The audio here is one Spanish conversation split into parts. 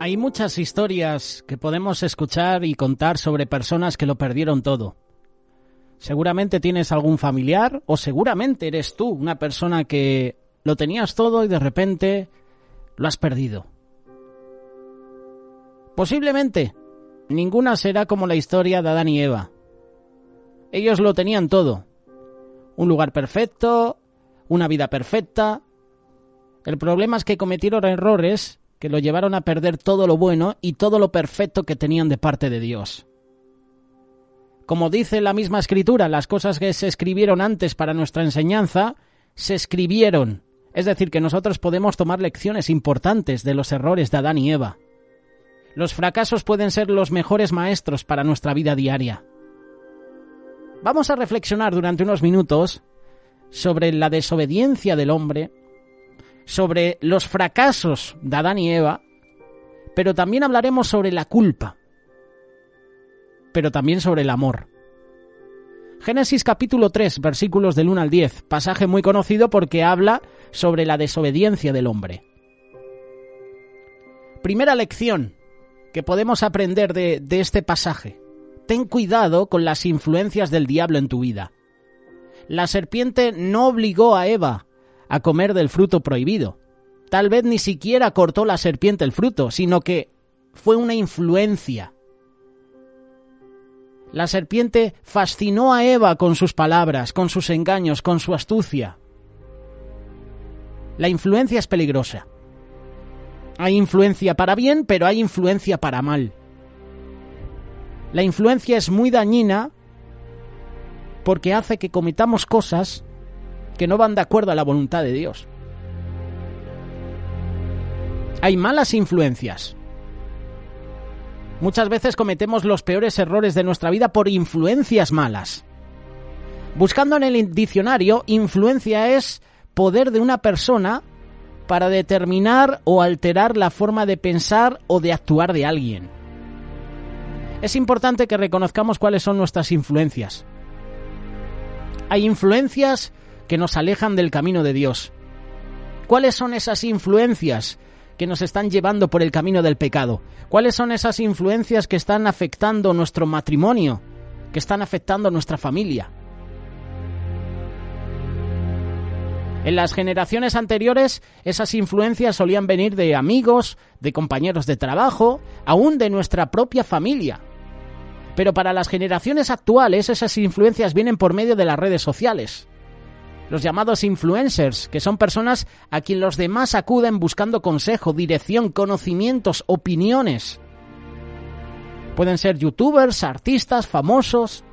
Hay muchas historias que podemos escuchar y contar sobre personas que lo perdieron todo. Seguramente tienes algún familiar o seguramente eres tú una persona que lo tenías todo y de repente lo has perdido. Posiblemente ninguna será como la historia de Adán y Eva. Ellos lo tenían todo. Un lugar perfecto, una vida perfecta. El problema es que cometieron errores que lo llevaron a perder todo lo bueno y todo lo perfecto que tenían de parte de Dios. Como dice la misma Escritura, las cosas que se escribieron antes para nuestra enseñanza, se escribieron. Es decir, que nosotros podemos tomar lecciones importantes de los errores de Adán y Eva. Los fracasos pueden ser los mejores maestros para nuestra vida diaria. Vamos a reflexionar durante unos minutos sobre la desobediencia del hombre, sobre los fracasos de Adán y Eva, pero también hablaremos sobre la culpa, pero también sobre el amor. Génesis capítulo 3, versículos del 1 al 10, pasaje muy conocido porque habla sobre la desobediencia del hombre. Primera lección que podemos aprender de este pasaje. Ten cuidado con las influencias del diablo en tu vida. La serpiente no obligó a Eva a comer del fruto prohibido. Tal vez ni siquiera cortó la serpiente el fruto, sino que fue una influencia. La serpiente fascinó a Eva con sus palabras, con sus engaños, con su astucia. La influencia es peligrosa. Hay influencia para bien, pero hay influencia para mal. La influencia es muy dañina porque hace que cometamos cosas que no van de acuerdo a la voluntad de Dios. Hay malas influencias. Muchas veces cometemos los peores errores de nuestra vida por influencias malas. Buscando en el diccionario, influencia es poder de una persona para determinar o alterar la forma de pensar o de actuar de alguien. Es importante que reconozcamos cuáles son nuestras influencias. Hay influencias que nos alejan del camino de Dios. ¿Cuáles son esas influencias que nos están llevando por el camino del pecado? ¿Cuáles son esas influencias que están afectando nuestro matrimonio, que están afectando nuestra familia? En las generaciones anteriores, esas influencias solían venir de amigos, de compañeros de trabajo, aún de nuestra propia familia. Pero para las generaciones actuales, esas influencias vienen por medio de las redes sociales. Los llamados influencers, que son personas a quien los demás acuden buscando consejo, dirección, conocimientos, opiniones. Pueden ser youtubers, artistas, famosos.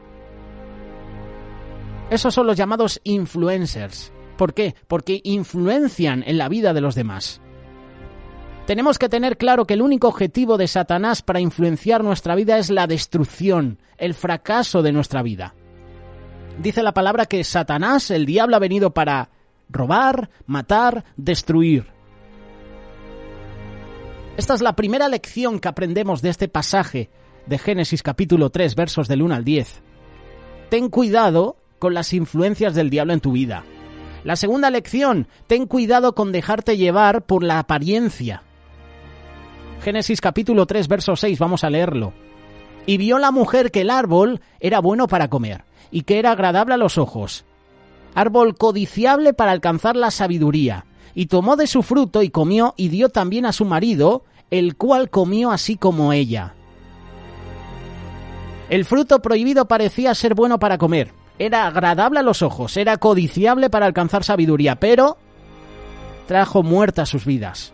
Esos son los llamados influencers. ¿Por qué? Porque influencian en la vida de los demás. Tenemos que tener claro que el único objetivo de Satanás para influenciar nuestra vida es la destrucción, el fracaso de nuestra vida. Dice la palabra que Satanás, el diablo, ha venido para robar, matar, destruir. Esta es la primera lección que aprendemos de este pasaje de Génesis capítulo 3, versos del 1 al 10. Ten cuidado con las influencias del diablo en tu vida. La segunda lección, ten cuidado con dejarte llevar por la apariencia. Génesis capítulo 3, verso 6, vamos a leerlo. Y vio la mujer que el árbol era bueno para comer, y que era agradable a los ojos, árbol codiciable para alcanzar la sabiduría, y tomó de su fruto y comió, y dio también a su marido, el cual comió así como ella. El fruto prohibido parecía ser bueno para comer, era agradable a los ojos, era codiciable para alcanzar sabiduría, pero trajo muerte a sus vidas.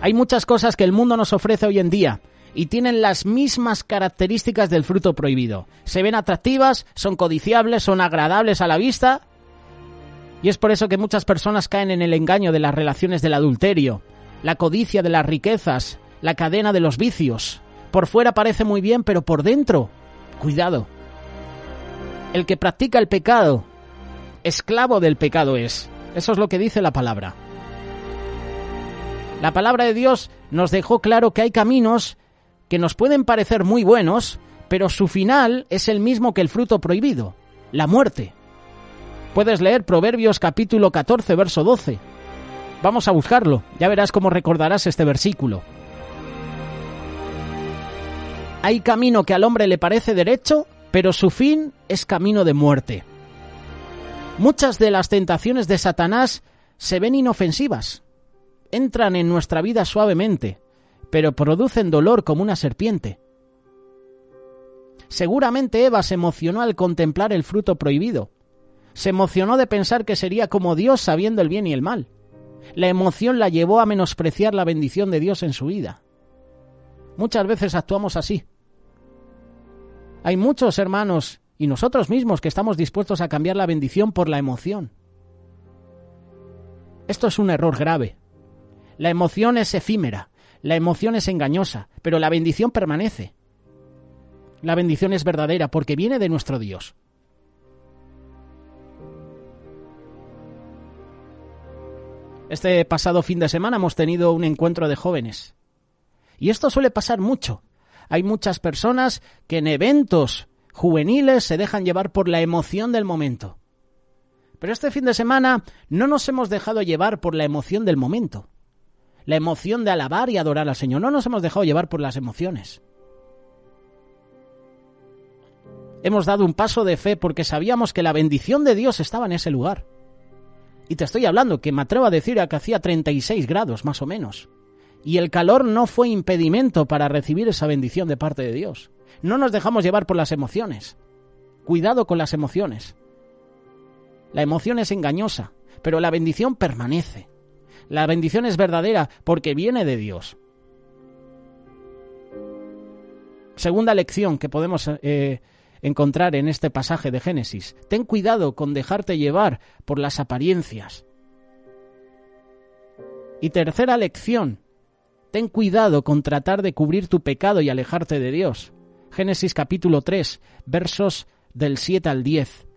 Hay muchas cosas que el mundo nos ofrece hoy en día, y tienen las mismas características del fruto prohibido. Se ven atractivas, son codiciables, son agradables a la vista, y es por eso que muchas personas caen en el engaño de las relaciones del adulterio, la codicia de las riquezas, la cadena de los vicios. Por fuera parece muy bien, pero por dentro, cuidado. El que practica el pecado, esclavo del pecado es. Eso es lo que dice la palabra. La palabra de Dios nos dejó claro que hay caminos que nos pueden parecer muy buenos, pero su final es el mismo que el fruto prohibido, la muerte. Puedes leer Proverbios capítulo 14, verso 12. Vamos a buscarlo, ya verás cómo recordarás este versículo. Hay camino que al hombre le parece derecho, pero su fin es camino de muerte. Muchas de las tentaciones de Satanás se ven inofensivas. Entran en nuestra vida suavemente, pero producen dolor como una serpiente. Seguramente Eva se emocionó al contemplar el fruto prohibido. Se emocionó de pensar que sería como Dios sabiendo el bien y el mal. La emoción la llevó a menospreciar la bendición de Dios en su vida. Muchas veces actuamos así. Hay muchos hermanos y nosotros mismos que estamos dispuestos a cambiar la bendición por la emoción. Esto es un error grave. La emoción es efímera, la emoción es engañosa, pero la bendición permanece. La bendición es verdadera porque viene de nuestro Dios. Este pasado fin de semana hemos tenido un encuentro de jóvenes. Y esto suele pasar mucho. Hay muchas personas que en eventos juveniles se dejan llevar por la emoción del momento. Pero este fin de semana no nos hemos dejado llevar por la emoción del momento. La emoción de alabar y adorar al Señor. No nos hemos dejado llevar por las emociones. Hemos dado un paso de fe porque sabíamos que la bendición de Dios estaba en ese lugar. Y te estoy hablando que me atrevo a decir que hacía 36 grados más o menos. Y el calor no fue impedimento para recibir esa bendición de parte de Dios. No nos dejamos llevar por las emociones. Cuidado con las emociones. La emoción es engañosa, pero la bendición permanece. La bendición es verdadera porque viene de Dios. Segunda lección que podemos encontrar en este pasaje de Génesis. Ten cuidado con dejarte llevar por las apariencias. Y tercera lección. Ten cuidado con tratar de cubrir tu pecado y alejarte de Dios. Génesis capítulo 3, versos del 7 al 10.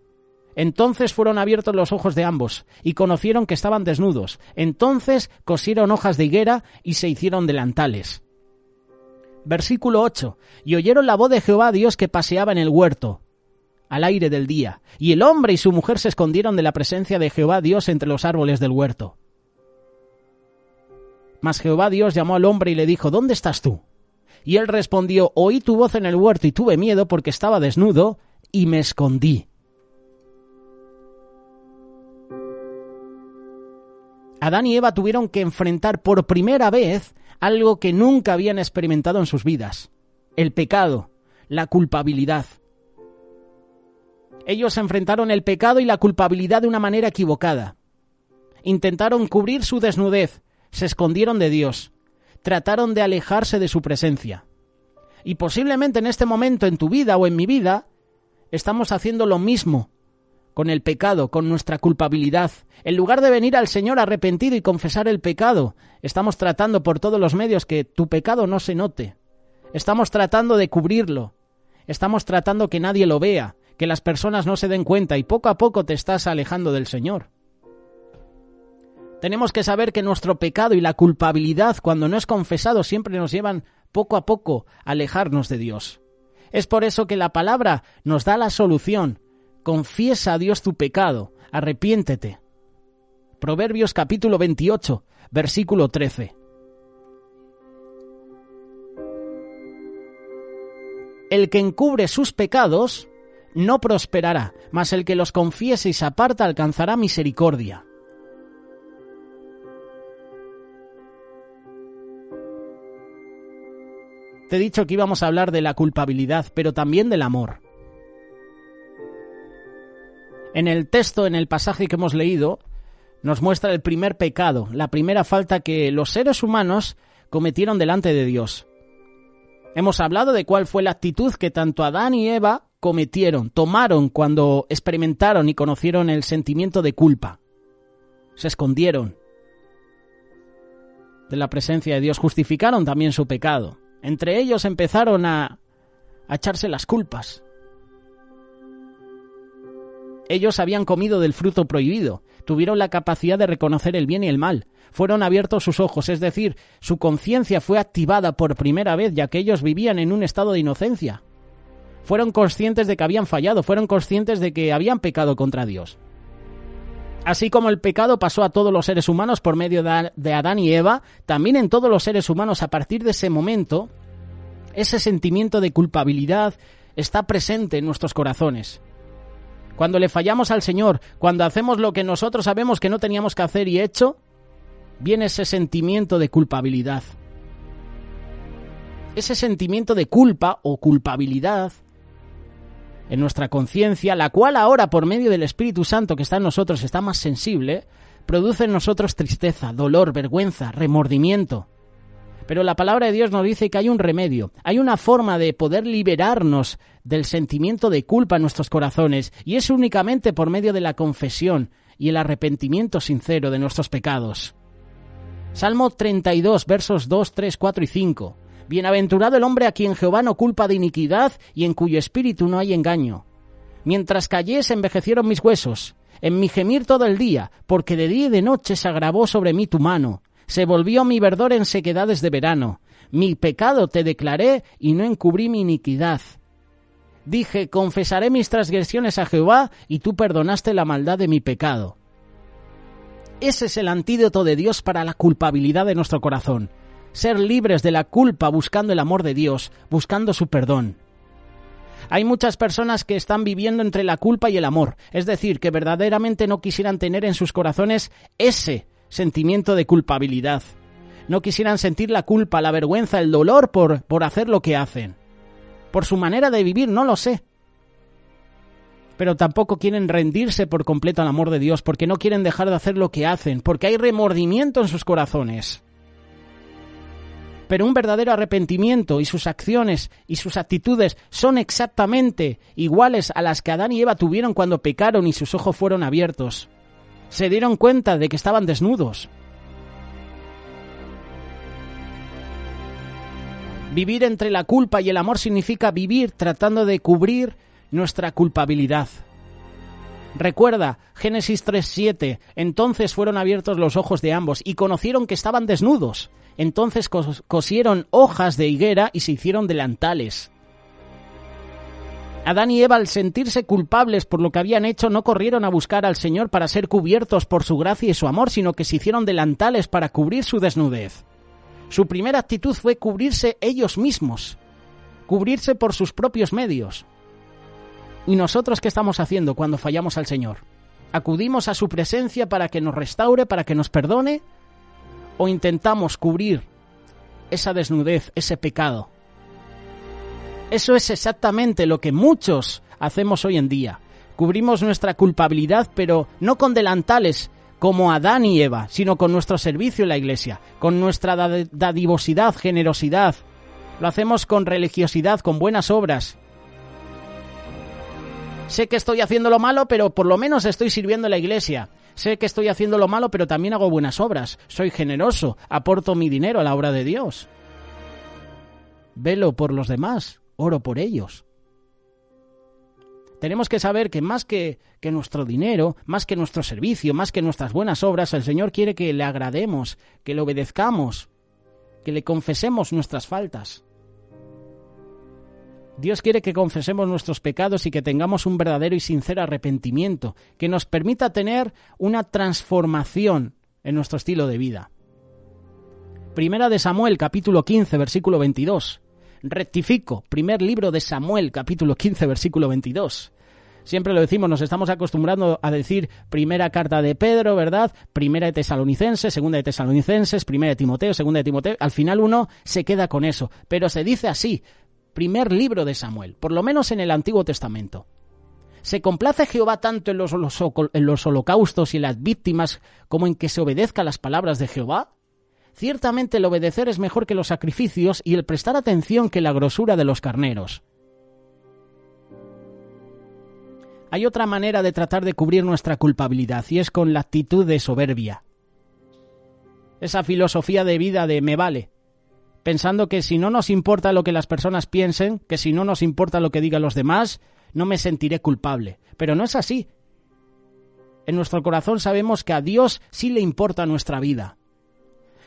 Entonces fueron abiertos los ojos de ambos, y conocieron que estaban desnudos. Entonces cosieron hojas de higuera y se hicieron delantales. Versículo 8. Y oyeron la voz de Jehová Dios que paseaba en el huerto, al aire del día. Y el hombre y su mujer se escondieron de la presencia de Jehová Dios entre los árboles del huerto. Mas Jehová Dios llamó al hombre y le dijo, ¿dónde estás tú? Y él respondió, oí tu voz en el huerto y tuve miedo porque estaba desnudo y me escondí. Adán y Eva tuvieron que enfrentar por primera vez algo que nunca habían experimentado en sus vidas: el pecado, la culpabilidad. Ellos enfrentaron el pecado y la culpabilidad de una manera equivocada. Intentaron cubrir su desnudez, se escondieron de Dios, trataron de alejarse de su presencia. Y posiblemente en este momento en tu vida o en mi vida estamos haciendo lo mismo con el pecado, con nuestra culpabilidad. En lugar de venir al Señor arrepentido y confesar el pecado, estamos tratando por todos los medios que tu pecado no se note. Estamos tratando de cubrirlo. Estamos tratando que nadie lo vea, que las personas no se den cuenta, y poco a poco te estás alejando del Señor. Tenemos que saber que nuestro pecado y la culpabilidad, cuando no es confesado, siempre nos llevan poco a poco a alejarnos de Dios. Es por eso que la palabra nos da la solución. Confiesa a Dios tu pecado, arrepiéntete. Proverbios capítulo 28, versículo 13. El que encubre sus pecados no prosperará, mas el que los confiese y se aparta alcanzará misericordia. Te he dicho que íbamos a hablar de la culpabilidad, pero también del amor. En el texto, en el pasaje que hemos leído, nos muestra el primer pecado, la primera falta que los seres humanos cometieron delante de Dios. Hemos hablado de cuál fue la actitud que tanto Adán y Eva tomaron cuando experimentaron y conocieron el sentimiento de culpa. Se escondieron de la presencia de Dios, justificaron también su pecado. Entre ellos empezaron a echarse las culpas. Ellos habían comido del fruto prohibido, tuvieron la capacidad de reconocer el bien y el mal, fueron abiertos sus ojos, es decir, su conciencia fue activada por primera vez, ya que ellos vivían en un estado de inocencia. Fueron conscientes de que habían fallado, fueron conscientes de que habían pecado contra Dios. Así como el pecado pasó a todos los seres humanos por medio de Adán y Eva, también en todos los seres humanos a partir de ese momento Ese sentimiento de culpabilidad está presente en nuestros corazones. Cuando le fallamos al Señor, cuando hacemos lo que nosotros sabemos que no teníamos que hacer y hecho, viene ese sentimiento de culpabilidad. Ese sentimiento de culpa o culpabilidad en nuestra conciencia, la cual ahora por medio del Espíritu Santo que está en nosotros está más sensible, produce en nosotros tristeza, dolor, vergüenza, remordimiento. Pero la palabra de Dios nos dice que hay un remedio, hay una forma de poder liberarnos del sentimiento de culpa en nuestros corazones, y es únicamente por medio de la confesión y el arrepentimiento sincero de nuestros pecados. Salmo 32, versos 2, 3, 4 y 5. Bienaventurado el hombre a quien Jehová no culpa de iniquidad y en cuyo espíritu no hay engaño. Mientras callé se envejecieron mis huesos, en mi gemir todo el día, porque de día y de noche se agravó sobre mí tu mano. Se volvió mi verdor en sequedades de verano. Mi pecado te declaré y no encubrí mi iniquidad. Dije, confesaré mis transgresiones a Jehová y tú perdonaste la maldad de mi pecado. Ese es el antídoto de Dios para la culpabilidad de nuestro corazón. Ser libres de la culpa buscando el amor de Dios, buscando su perdón. Hay muchas personas que están viviendo entre la culpa y el amor, es decir, que verdaderamente no quisieran tener en sus corazones ese sentimiento de culpabilidad. No quisieran sentir la culpa, la vergüenza, el dolor por hacer lo que hacen. Por su manera de vivir, no lo sé. Pero tampoco quieren rendirse por completo al amor de Dios, porque no quieren dejar de hacer lo que hacen, porque hay remordimiento en sus corazones. Pero un verdadero arrepentimiento y sus acciones y sus actitudes son exactamente iguales a las que Adán y Eva tuvieron cuando pecaron y sus ojos fueron abiertos. Se dieron cuenta de que estaban desnudos. Vivir entre la culpa y el amor significa vivir tratando de cubrir nuestra culpabilidad. Recuerda, Génesis 3:7, entonces fueron abiertos los ojos de ambos y conocieron que estaban desnudos. Entonces cosieron hojas de higuera y se hicieron delantales. Adán y Eva, al sentirse culpables por lo que habían hecho, no corrieron a buscar al Señor para ser cubiertos por su gracia y su amor, sino que se hicieron delantales para cubrir su desnudez. Su primera actitud fue cubrirse ellos mismos, cubrirse por sus propios medios. ¿Y nosotros qué estamos haciendo cuando fallamos al Señor? ¿Acudimos a su presencia para que nos restaure, para que nos perdone? ¿O intentamos cubrir esa desnudez, ese pecado? Eso es exactamente lo que muchos hacemos hoy en día. Cubrimos nuestra culpabilidad, pero no con delantales como Adán y Eva, sino con nuestro servicio en la iglesia, con nuestra dadivosidad, generosidad. Lo hacemos con religiosidad, con buenas obras. Sé que estoy haciendo lo malo, pero por lo menos estoy sirviendo en la iglesia. Sé que estoy haciendo lo malo, pero también hago buenas obras. Soy generoso, aporto mi dinero a la obra de Dios. Velo por los demás, oro por ellos. Tenemos que saber que más que nuestro dinero, más que nuestro servicio, más que nuestras buenas obras, el Señor quiere que le agrademos, que le obedezcamos, que le confesemos nuestras faltas. Dios quiere que confesemos nuestros pecados y que tengamos un verdadero y sincero arrepentimiento, que nos permita tener una transformación en nuestro estilo de vida. Primera de Samuel, capítulo 15, versículo 22. Rectifico, primer libro de Samuel, capítulo 15, versículo 22. Siempre lo decimos, nos estamos acostumbrando a decir primera carta de Pedro, ¿verdad? Primera de Tesalonicenses, segunda de Tesalonicenses, primera de Timoteo, segunda de Timoteo. Al final uno se queda con eso, pero se dice así, primer libro de Samuel, por lo menos en el Antiguo Testamento. ¿Se complace Jehová tanto en los holocaustos y en las víctimas como en que se obedezca las palabras de Jehová? Ciertamente el obedecer es mejor que los sacrificios y el prestar atención que la grosura de los carneros. Hay otra manera de tratar de cubrir nuestra culpabilidad y es con la actitud de soberbia. Esa filosofía de vida de me vale, pensando que si no nos importa lo que las personas piensen, que si no nos importa lo que digan los demás, no me sentiré culpable. Pero no es así. En nuestro corazón sabemos que a Dios sí le importa nuestra vida.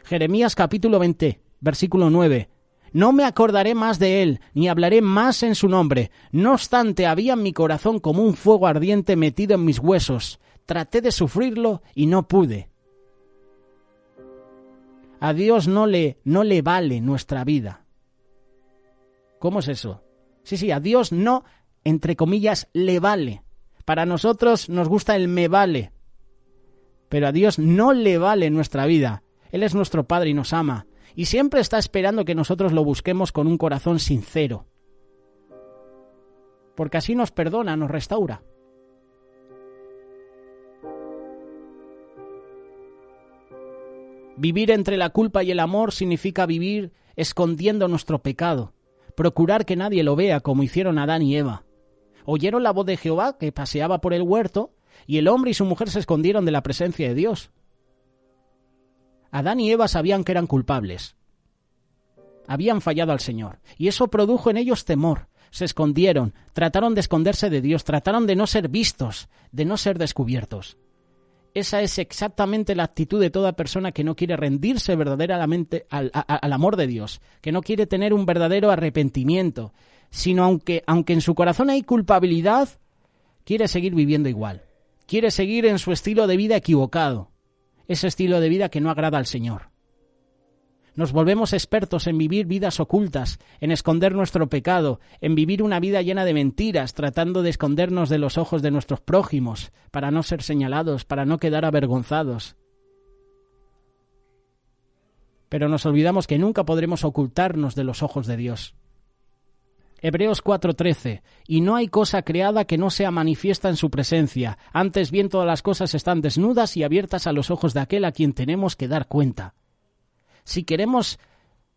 Jeremías capítulo 20, versículo 9. No me acordaré más de él, ni hablaré más en su nombre. No obstante, había en mi corazón como un fuego ardiente metido en mis huesos. Traté de sufrirlo y no pude. A Dios no le vale nuestra vida. ¿Cómo es eso? Sí, a Dios no, entre comillas, le vale. Para nosotros nos gusta el me vale. Pero a Dios no le vale nuestra vida. Él es nuestro Padre y nos ama. Y siempre está esperando que nosotros lo busquemos con un corazón sincero. Porque así nos perdona, nos restaura. Vivir entre la culpa y el amor significa vivir escondiendo nuestro pecado, procurar que nadie lo vea como hicieron Adán y Eva. Oyeron la voz de Jehová que paseaba por el huerto y el hombre y su mujer se escondieron de la presencia de Dios. Adán y Eva sabían que eran culpables. Habían fallado al Señor y eso produjo en ellos temor. Se escondieron, trataron de esconderse de Dios, trataron de no ser vistos, de no ser descubiertos. Esa es exactamente la actitud de toda persona que no quiere rendirse verdaderamente al amor de Dios, que no quiere tener un verdadero arrepentimiento, sino aunque en su corazón hay culpabilidad, quiere seguir viviendo igual, quiere seguir en su estilo de vida equivocado, ese estilo de vida que no agrada al Señor. Nos volvemos expertos en vivir vidas ocultas, en esconder nuestro pecado, en vivir una vida llena de mentiras, tratando de escondernos de los ojos de nuestros prójimos, para no ser señalados, para no quedar avergonzados. Pero nos olvidamos que nunca podremos ocultarnos de los ojos de Dios. Hebreos 4:13, y no hay cosa creada que no sea manifiesta en su presencia, antes bien todas las cosas están desnudas y abiertas a los ojos de aquel a quien tenemos que dar cuenta. Si queremos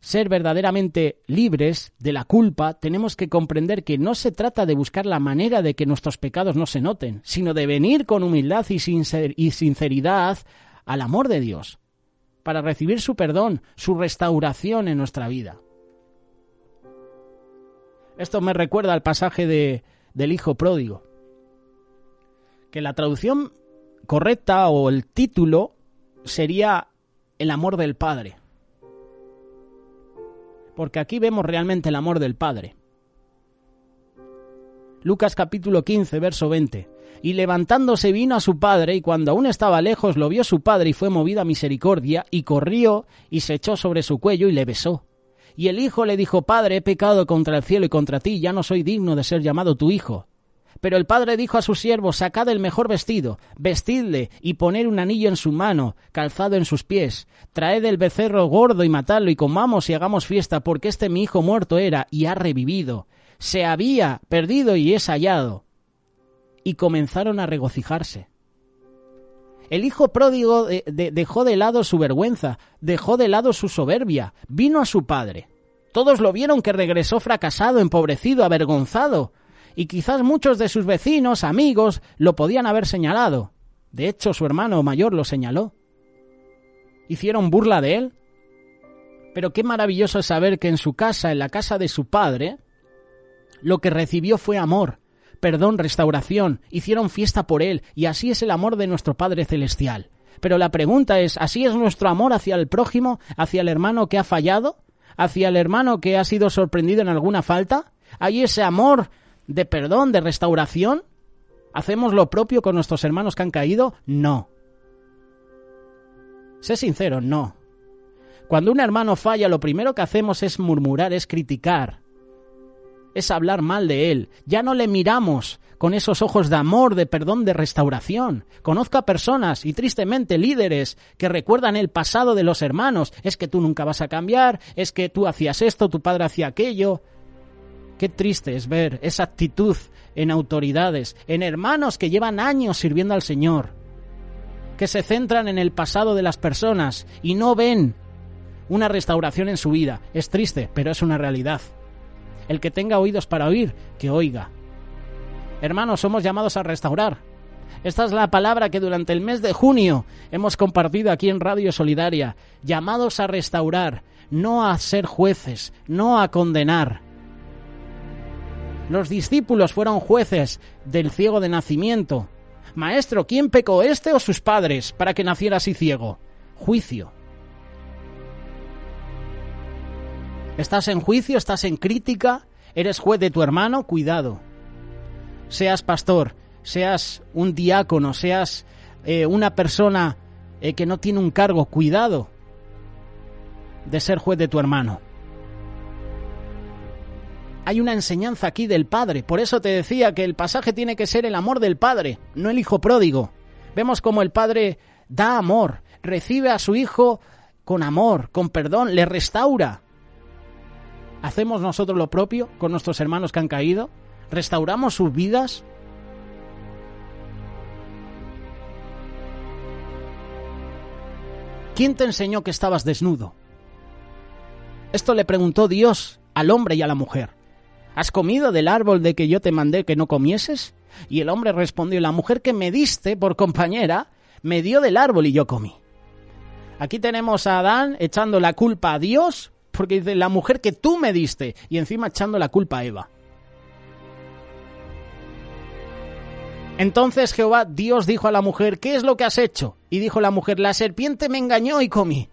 ser verdaderamente libres de la culpa, tenemos que comprender que no se trata de buscar la manera de que nuestros pecados no se noten, sino de venir con humildad y sinceridad al amor de Dios, para recibir su perdón, su restauración en nuestra vida. Esto me recuerda al pasaje del hijo pródigo, que la traducción correcta o el título sería el amor del Padre. Porque aquí vemos realmente el amor del Padre. Lucas capítulo 15, verso 20. Y levantándose vino a su padre, y cuando aún estaba lejos lo vio su padre, y fue movido a misericordia, y corrió, y se echó sobre su cuello, y le besó. Y el hijo le dijo: Padre, he pecado contra el cielo y contra ti, ya no soy digno de ser llamado tu hijo. Pero el padre dijo a sus siervos: Sacad el mejor vestido, vestidle, y poned un anillo en su mano, calzado en sus pies. Traed el becerro gordo y matadlo, y comamos y hagamos fiesta, porque este mi hijo muerto era, y ha revivido. Se había perdido y es hallado. Y comenzaron a regocijarse. El hijo pródigo dejó de lado su vergüenza, dejó de lado su soberbia, vino a su padre. Todos lo vieron que regresó fracasado, empobrecido, avergonzado. Y quizás muchos de sus vecinos, amigos, lo podían haber señalado. De hecho, su hermano mayor lo señaló. Hicieron burla de él. Pero qué maravilloso es saber que en su casa, en la casa de su padre, lo que recibió fue amor, perdón, restauración. Hicieron fiesta por él, y así es el amor de nuestro Padre Celestial. Pero la pregunta es, ¿así es nuestro amor hacia el prójimo, hacia el hermano que ha fallado, hacia el hermano que ha sido sorprendido en alguna falta? ¿Hay ese amor de perdón, de restauración? ¿Hacemos lo propio con nuestros hermanos que han caído? No. Sé sincero, no. Cuando un hermano falla, lo primero que hacemos es murmurar, es criticar, es hablar mal de él. Ya no le miramos con esos ojos de amor, de perdón, de restauración. Conozco a personas, y tristemente líderes, que recuerdan el pasado de los hermanos. Es que tú nunca vas a cambiar, es que tú hacías esto, tu padre hacía aquello. Qué triste es ver esa actitud en autoridades, en hermanos que llevan años sirviendo al Señor, que se centran en el pasado de las personas y no ven una restauración en su vida. Es triste, pero es una realidad. El que tenga oídos para oír, que oiga. Hermanos, somos llamados a restaurar. Esta es la palabra que durante el mes de junio hemos compartido aquí en Radio Solidaria. Llamados a restaurar, no a ser jueces, no a condenar. Los discípulos fueron jueces del ciego de nacimiento. Maestro, ¿quién pecó, este o sus padres, para que naciera así ciego? Juicio. ¿Estás en juicio? ¿Estás en crítica? ¿Eres juez de tu hermano? Cuidado. Seas pastor, seas un diácono, seas una persona que no tiene un cargo, cuidado de ser juez de tu hermano. Hay una enseñanza aquí del Padre. Por eso te decía que el pasaje tiene que ser el amor del Padre, no el hijo pródigo. Vemos cómo el Padre da amor, recibe a su hijo con amor, con perdón, le restaura. ¿Hacemos nosotros lo propio con nuestros hermanos que han caído? ¿Restauramos sus vidas? ¿Quién te enseñó que estabas desnudo? Esto le preguntó Dios al hombre y a la mujer. ¿Has comido del árbol de que yo te mandé que no comieses? Y el hombre respondió, la mujer que me diste por compañera me dio del árbol y yo comí. Aquí tenemos a Adán echando la culpa a Dios, porque dice, la mujer que tú me diste, y encima echando la culpa a Eva. Entonces Dios dijo a la mujer, ¿qué es lo que has hecho? Y dijo la mujer, la serpiente me engañó y comí.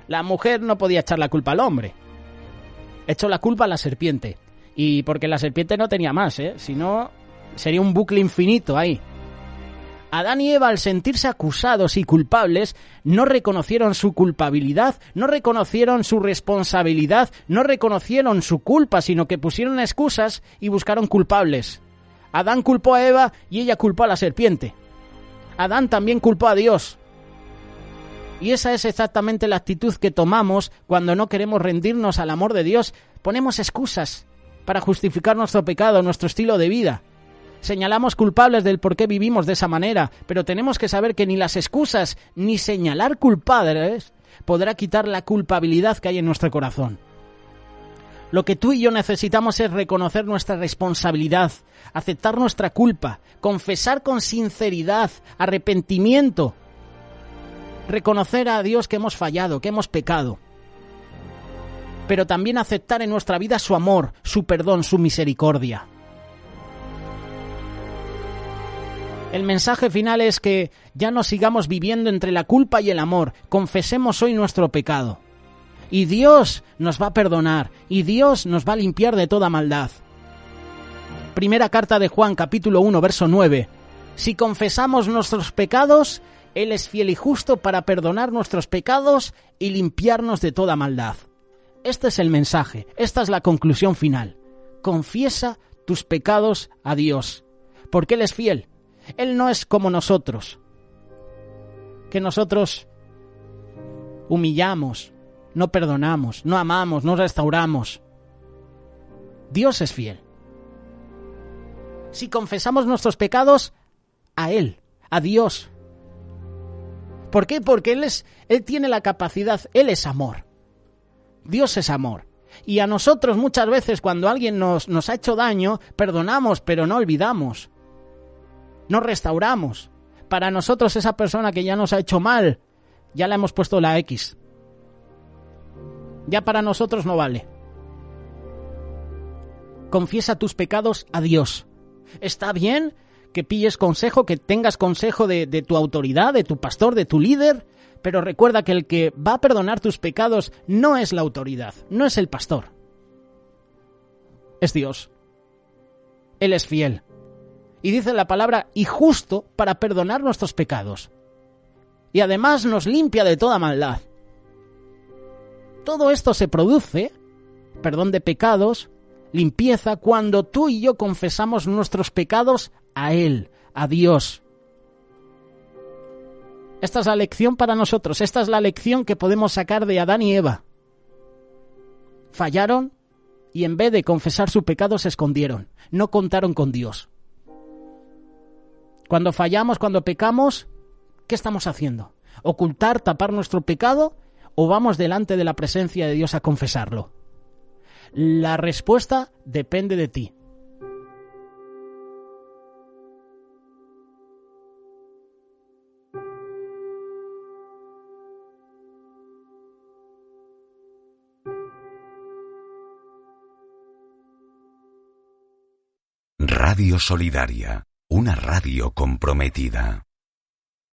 La mujer no podía echar la culpa al hombre. Echó la culpa a la serpiente. Y porque la serpiente no tenía más, si no, sería un bucle infinito ahí. Adán y Eva, al sentirse acusados y culpables, no reconocieron su culpabilidad, no reconocieron su responsabilidad, no reconocieron su culpa, sino que pusieron excusas y buscaron culpables. Adán culpó a Eva y ella culpó a la serpiente. Adán también culpó a Dios. Y esa es exactamente la actitud que tomamos cuando no queremos rendirnos al amor de Dios. Ponemos excusas para justificar nuestro pecado, nuestro estilo de vida. Señalamos culpables del por qué vivimos de esa manera, pero tenemos que saber que ni las excusas ni señalar culpables podrá quitar la culpabilidad que hay en nuestro corazón. Lo que tú y yo necesitamos es reconocer nuestra responsabilidad, aceptar nuestra culpa, confesar con sinceridad, arrepentimiento, reconocer a Dios que hemos fallado, que hemos pecado, pero también aceptar en nuestra vida su amor, su perdón, su misericordia. El mensaje final es que ya no sigamos viviendo entre la culpa y el amor, confesemos hoy nuestro pecado. Y Dios nos va a perdonar, y Dios nos va a limpiar de toda maldad. Primera carta de Juan, capítulo 1, verso 9. Si confesamos nuestros pecados, Él es fiel y justo para perdonar nuestros pecados y limpiarnos de toda maldad. Este es el mensaje, esta es la conclusión final. Confiesa tus pecados a Dios, porque Él es fiel. Él no es como nosotros, que nosotros humillamos, no perdonamos, no amamos, no restauramos. Dios es fiel. Si confesamos nuestros pecados a Él, a Dios. ¿Por qué? Porque Él tiene la capacidad, Él es amor. Dios es amor. Y a nosotros muchas veces cuando alguien nos ha hecho daño, perdonamos, pero no olvidamos. No restauramos. Para nosotros esa persona que ya nos ha hecho mal, ya le hemos puesto la X. Ya para nosotros no vale. Confiesa tus pecados a Dios. Está bien que pilles consejo, que tengas consejo de tu autoridad, de tu pastor, de tu líder, pero recuerda que el que va a perdonar tus pecados no es la autoridad, no es el pastor. Es Dios. Él es fiel. Y dice la palabra, y justo para perdonar nuestros pecados. Y además nos limpia de toda maldad. Todo esto se produce, perdón de pecados, limpieza, cuando tú y yo confesamos nuestros pecados a Él, a Dios. Esta es la lección para nosotros, esta es la lección que podemos sacar de Adán y Eva. Fallaron y en vez de confesar su pecado se escondieron, no contaron con Dios. Cuando fallamos, cuando pecamos, ¿qué estamos haciendo? ¿Ocultar, tapar nuestro pecado o vamos delante de la presencia de Dios a confesarlo? La respuesta depende de ti. Radio Solidaria, una radio comprometida.